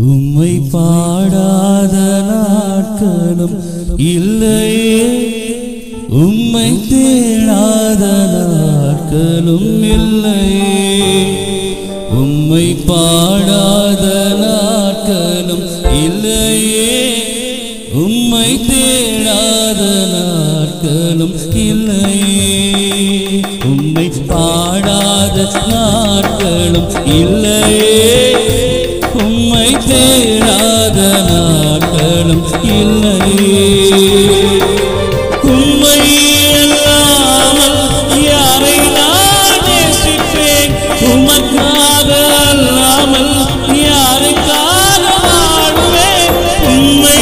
உம்மை பாடாத நாட்களும் இல்லையே, உம்மை தேடாத நாட்களும் இல்லையே. உம்மை பாடாத நாட்களும் இல்லையே, உம்மை தேடாத நாட்களும் இல்லையே. உம்மை பாடாத நாட்களும் இல்லையே, உம்மை தேடாத நாட்களும் இல்லையே. உம்மை அல்லாமல் யாரை நான் நேசிப்பேன், உமக்காக அல்லாமல் யாருக்காக வாழுவேன். உம்மை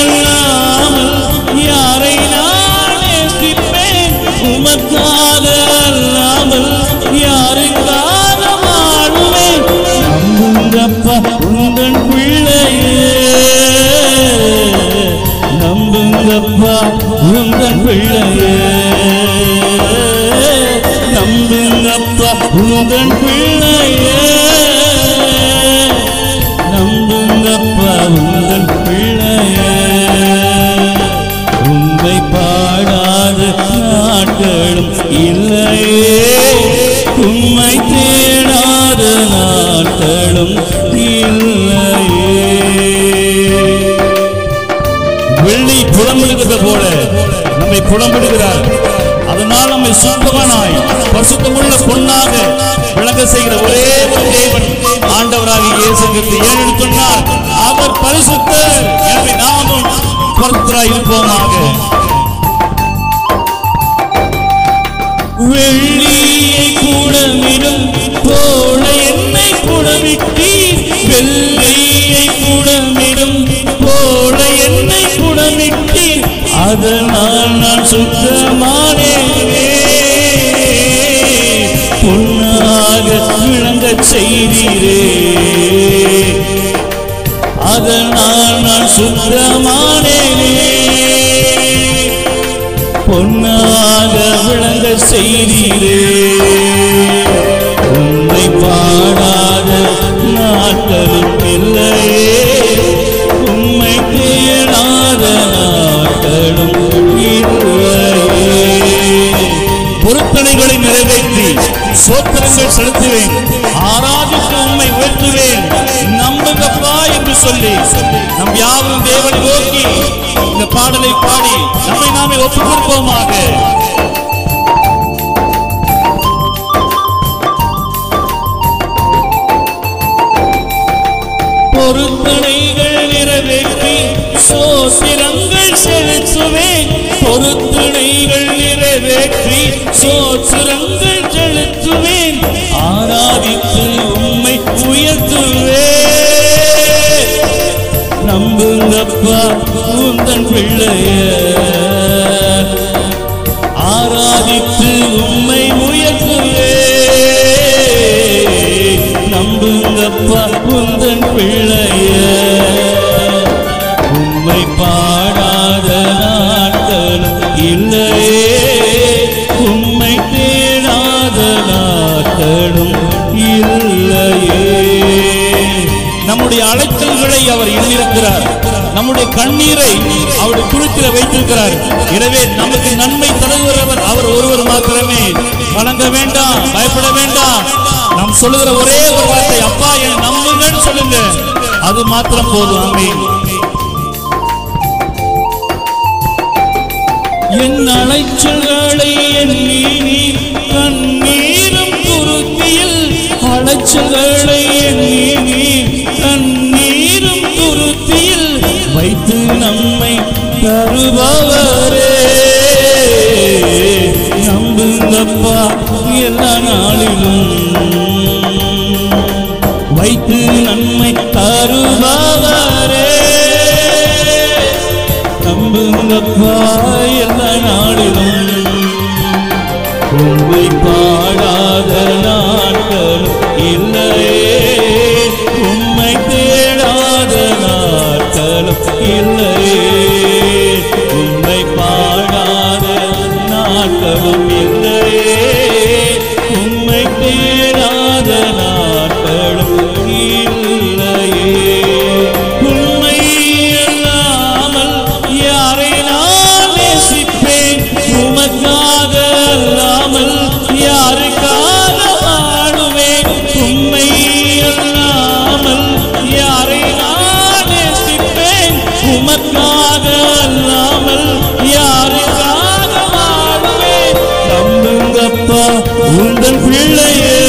அல்லாமல் யாரை நான் நேசிப்பேன், உமக்காக அல்லாமல் யாருக்காக வாழுவேன். நம்புங்கப்பா உந்தன் பிள்ளையே, நம்புங்கப்பா உந்தன் பிள்ளையே, நம்புங்கப்பா உந்தன் பிள்ளையே, நம்புங்கப்பா உந்தன் பிள்ளையே. உம்மை பாடாத நாட்களும் இல்லையே, உம்மை தேடாத நாட்களும் இல்லையே. வெள்ளி புலம்பெடுக்கிறது போல நம்மை புலம்பெடுக்கிறார். அதனால் நம்மை சுத்தமானாய் பரிசுத்தமுள்ள பொன்னாக விளங்க செய்கிற ஒரே ஒரு தேவன் ஆண்டவராகிய இயேசு கிறிஸ்து. ஏனென்று சொன்னார், அவர் பரிசுத்தர், எனவே நாமும் பரிசுத்தராய் இருப்போமாக. வெள்ளியை கூடமிடும் போல என்னை கூடமிட்டீர், வெள்ளியை கூடமிடும் போல என்னை கூடமிட்டீர், அதனால் நான் சுத்தமானேனே. பொன்னாக விளங்கச் செய்தீரே, அதனால் நான் சுத்தமானேனே. பொன்னாக விளங்க செய்தீரே. உம்மை பாடாத நாட்களும் இல்லையே, உம்மை தேடாத நாட்களும் இல்லையே. பொருத்தனைகளை நிறைவேற்றி சோத்திரங்கள் செலுத்துவேன், ஆராதித்து உம்மை உயர்த்துவேன். நம்புங்கப்பா என்று சொல்லி நம் யாவரும் தேவனை நோக்கி இந்த பாடலை பாடி நம்மை நாமே ஒப்புக் கொடுப்போமாக. பொருத்தனைகள் நிறைவேற்றி சோத்திரங்கள் செலுத்துவேன், பொருத்தனைகள் நிறைவேற்றி சோத்திரங்கள் செலுத்துவேன், ஆராதித்து உம்மை உயர்த்துவேன். நம்புங்கப்பா உந்தன் பிள்ளையே, ஆராதித்து உம்மை உயர்த்துவே. நம்புங்கப்பா உந்தன் பிள்ளையே, உம்மை பாடாத நாட்களும் இல்லையே, உம்மை தேடாத நாட்களும் இல்லையே. நம்முடைய அழைத்தல்களை அவர் எண்ணிருக்கிறார், நம்முடைய கண்ணீரை அவருடைய குழுத்தில் வைத்திருக்கிறார். எனவே நமக்கு நன்மை தருகிறவர் அவர் ஒருவர் மாத்திரமே. கலங்க வேண்டாம், பயப்பட வேண்டாம். நாம் சொல்லுகிற ஒரே ஒரு வார்த்தை, அப்பா என்னை நம்புங்கன்னு சொல்லுங்க, அது மாத்திரம் போதும். ஆமென். என் அலைச்சல்களை எண்ணி நீர் கண்ணீரும் துருத்தியில், அலைச்சல்களை எண்ணி நீர் கண்ணீரும் துருத்தியில் வைத்து நம்மை தருபவரே. நம்புங்கப்பா எல்லா நாளிலும் வைத்து நன்மை தருபவரே. நம்புங்கப்பா எல்லா நாளிலும். உம்மை பாடாத நாட்கள் இல்லையே, உம்மை தேடாத நாட்களும் இல்லையே. உம்மை பாடாத நாட்களும் இல்லையே, உம்மை தேடாத நாட்களும் இல்லையே. உமக்காக அல்லாமல் யாருக்காக வாழ்வேன்? நம்புங்கப்பா உந்தன் பிள்ளையே,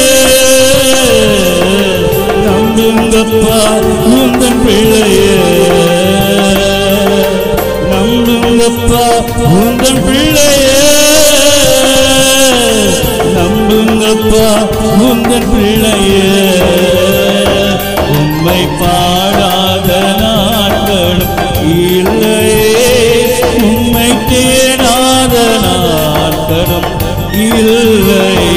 நம்புங்கப்பா உந்தன் பிள்ளையே, நம்புங்கப்பா உந்தன் பிள்ளையே, நம்புங்கப்பா உந்தன் பிள்ளையே. உம்மை பாடாத நாட்களும் இல்லையே, உம்மை தேடாத நாட்களும் இல்லை.